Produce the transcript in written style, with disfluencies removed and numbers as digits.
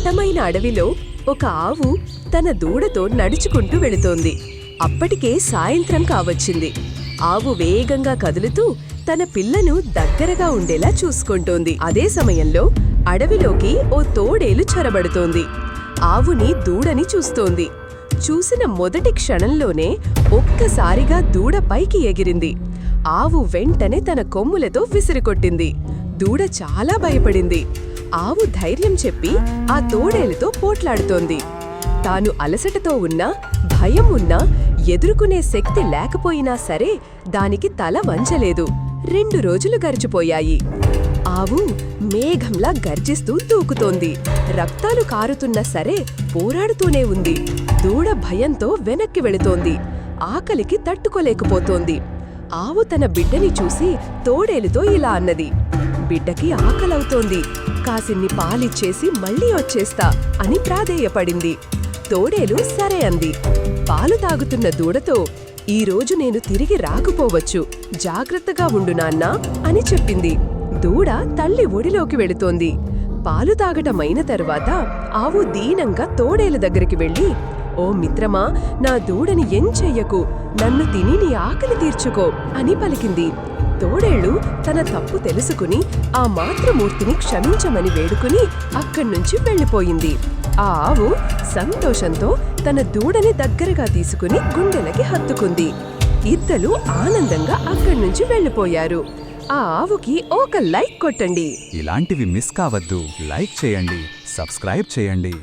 దట్టమైన అడవిలో ఒక ఆవు తన దూడతో నడుచుకుంటూ వెళుతోంది. అప్పటికే సాయంత్రం కావచ్చింది. ఆవు వేగంగా కదులుతూ తన పిల్లను దగ్గరగా ఉండేలా చూసుకుంటోంది. అదే సమయంలో అడవిలోకి ఓ తోడేలు చొరబడుతోంది. ఆవుని దూడని చూస్తోంది. చూసిన మొదటి క్షణంలోనే ఒక్కసారిగా దూడ పైకి ఎగిరింది. ఆవు వెంటనే తన కొమ్ములతో విసిరికొట్టింది. దూడ చాలా భయపడింది. ఆవు ధైర్యం చెప్పి ఆ తోడేలుతో పోట్లాడుతోంది. తాను అలసటతో ఉన్నా, భయం ఉన్నా, ఎదుర్కొనే శక్తి లేకపోయినా సరే దానికి తల వంచలేదు. 2 రోజులు గడిచిపోయాయి. ఆవు మేఘంలా గర్జిస్తూ దూకుతోంది. రక్తాలు కారుతున్నా సరే పోరాడుతూనే ఉంది. దూడ భయంతో వెనక్కి వెళుతోంది. ఆకలికి తట్టుకోలేకపోతోంది. ఆవు తన బిడ్డని చూసి తోడేలుతో ఇలా అన్నది, బిడ్డకి ఆకలవుతోంది, కాసిన్ని పాలిచ్చేసి మళ్ళీ వచ్చేస్తా అని ప్రాధేయపడింది. తోడేలు సరే అంది. పాలు తాగుతున్న దూడతో, ఈరోజు నేను తిరిగి రాకపోవచ్చు, జాగ్రత్తగా ఉండు నాన్నా అని చెప్పింది. దూడ తల్లి ఒడిలోకి వెళుతోంది. పాలు తాగటమైన తరువాత ఆవు దీనంగా తోడేలు దగ్గరికి వెళ్ళి, ఓ మిత్రమా, నా దూడని ఏం చెయ్యకు, నన్ను తిని నీ ఆకలి తీర్చుకో అని పలికింది. తోడేళ్లు తన తప్పు తెలుసుకుని ఆ మాతృమూర్తిని క్షమించమని వేడుకుని అక్కడ్నుంచి వెళ్ళిపోయింది. ఆ ఆవు సంతోషంతో తన దూడని దగ్గరగా తీసుకుని గుండెలకి హత్తుకుంది. ఇద్దరూ ఆనందంగా అక్కడ్నుంచి వెళ్ళిపోయారు. ఆ ఆవుకి ఒక లైక్ కొట్టండి. ఇలాంటివి మిస్ కావద్దు. లైక్ చేయండి, సబ్స్క్రైబ్ చేయండి.